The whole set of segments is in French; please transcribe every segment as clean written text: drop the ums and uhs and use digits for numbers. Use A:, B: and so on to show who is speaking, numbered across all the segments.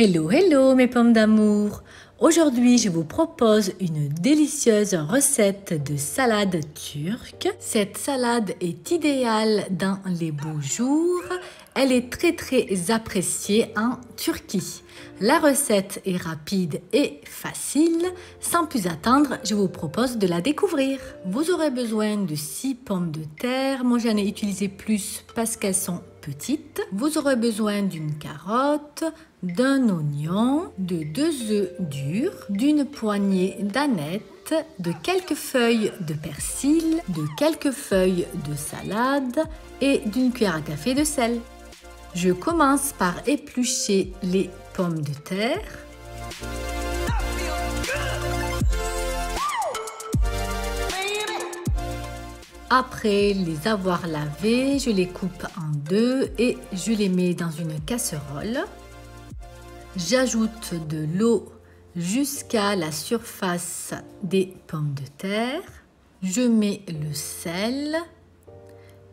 A: Hello, hello mes pommes d'amour! Aujourd'hui, je vous propose une délicieuse recette de salade turque. Cette salade est idéale dans les beaux jours. Elle est très appréciée en Turquie. La recette est rapide et facile. Sans plus attendre, je vous propose de la découvrir. Vous aurez besoin de 6 pommes de terre. Moi, j'en ai utilisé plus parce qu'elles sont petites. Vous aurez besoin d'une carotte, d'un oignon, de 2 œufs durs, d'une poignée d'anettes, de quelques feuilles de persil, de quelques feuilles de salade et d'une cuillère à café de sel. Je commence par éplucher les pommes de terre. Après les avoir lavées, je les coupe en deux et je les mets dans une casserole. J'ajoute de l'eau jusqu'à la surface des pommes de terre. Je mets le sel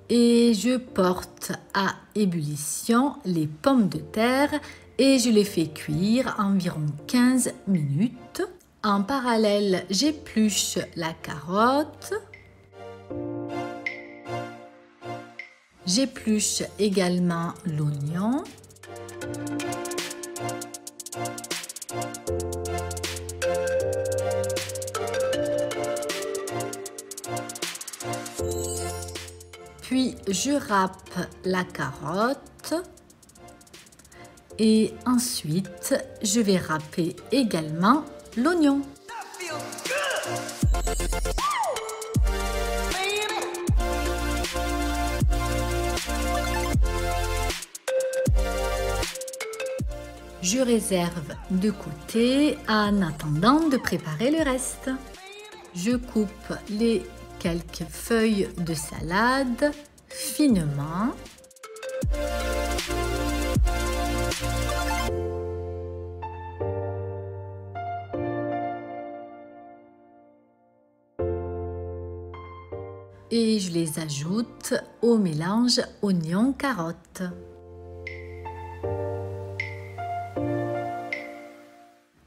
A: et je porte à ébullition les pommes de terre et je les fais cuire environ 15 minutes. En parallèle, j'épluche la carotte. J'épluche également l'oignon. Puis je râpe la carotte et ensuite je vais râper également l'oignon. Je réserve de côté en attendant de préparer le reste. Je coupe les quelques feuilles de salade finement. Et je les ajoute au mélange oignon-carotte.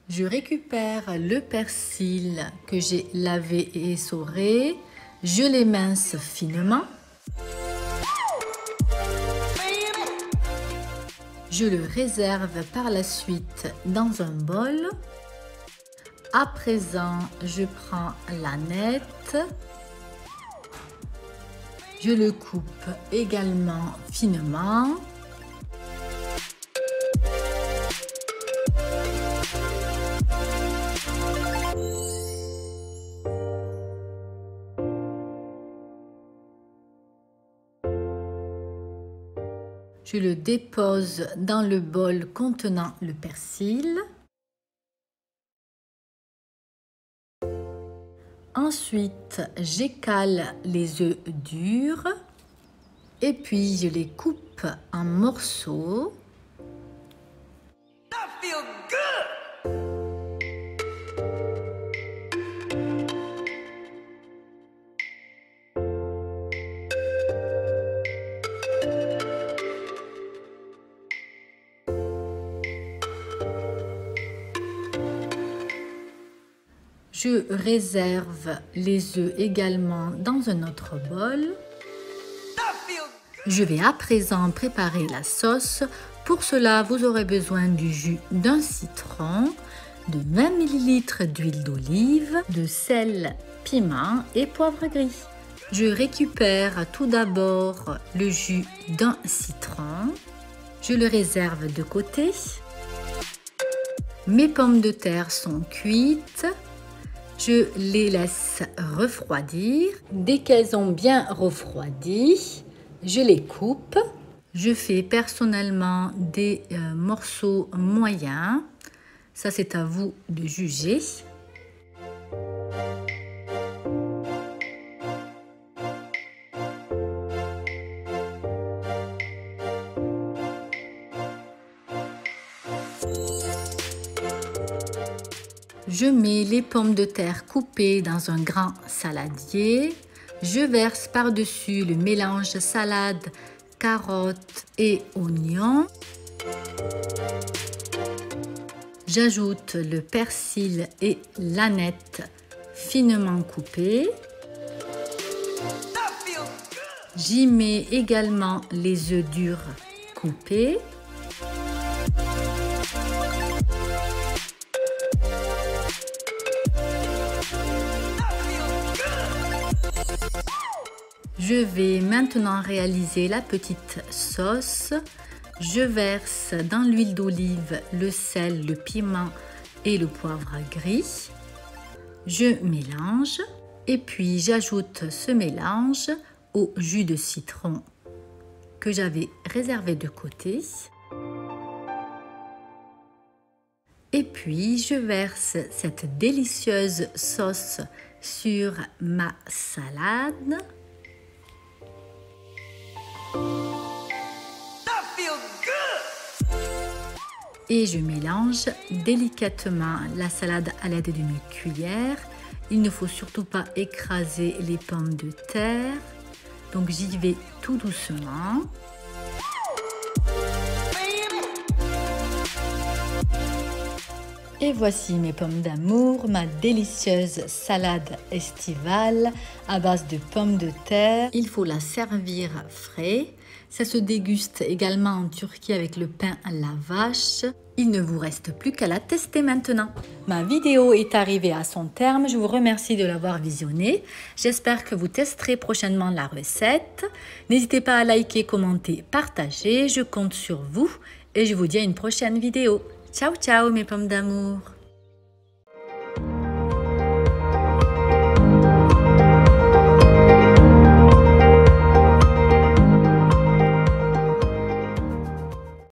A: Je récupère le persil que j'ai lavé et essoré. Je l'émince finement. Je le réserve par la suite dans un bol. À présent, je prends l'aneth. Je le coupe également finement. Je le dépose dans le bol contenant le persil. Ensuite, j'écale les œufs durs et puis je les coupe en morceaux. Je réserve les œufs également dans un autre bol. Je vais à présent préparer la sauce. Pour cela, vous aurez besoin du jus d'un citron, de 20 ml d'huile d'olive, de sel, piment et poivre gris. Je récupère tout d'abord le jus d'un citron. Je le réserve de côté. Mes pommes de terre sont cuites. Je les laisse refroidir. Dès qu'elles ont bien refroidi, je les coupe. Je fais personnellement des morceaux moyens. Ça, c'est à vous de juger. Je mets les pommes de terre coupées dans un grand saladier. Je verse par-dessus le mélange salade, carottes et oignons. J'ajoute le persil et l'aneth finement coupés. J'y mets également les œufs durs coupés. Je vais maintenant réaliser la petite sauce. Je verse dans l'huile d'olive le sel, le piment et le poivre gris. Je mélange et puis j'ajoute ce mélange au jus de citron que j'avais réservé de côté. Et puis je verse cette délicieuse sauce sur ma salade. Et je mélange délicatement la salade à l'aide d'une cuillère. Il ne faut surtout pas écraser les pommes de terre. Donc j'y vais tout doucement. Et voici mes pommes d'amour, ma délicieuse salade estivale à base de pommes de terre. Il faut la servir frais. Ça se déguste également en Turquie avec le pain à la vache. Il ne vous reste plus qu'à la tester maintenant. Ma vidéo est arrivée à son terme. Je vous remercie de l'avoir visionnée. J'espère que vous testerez prochainement la recette. N'hésitez pas à liker, commenter, partager. Je compte sur vous et je vous dis à une prochaine vidéo. Ciao, ciao mes pommes d'amour!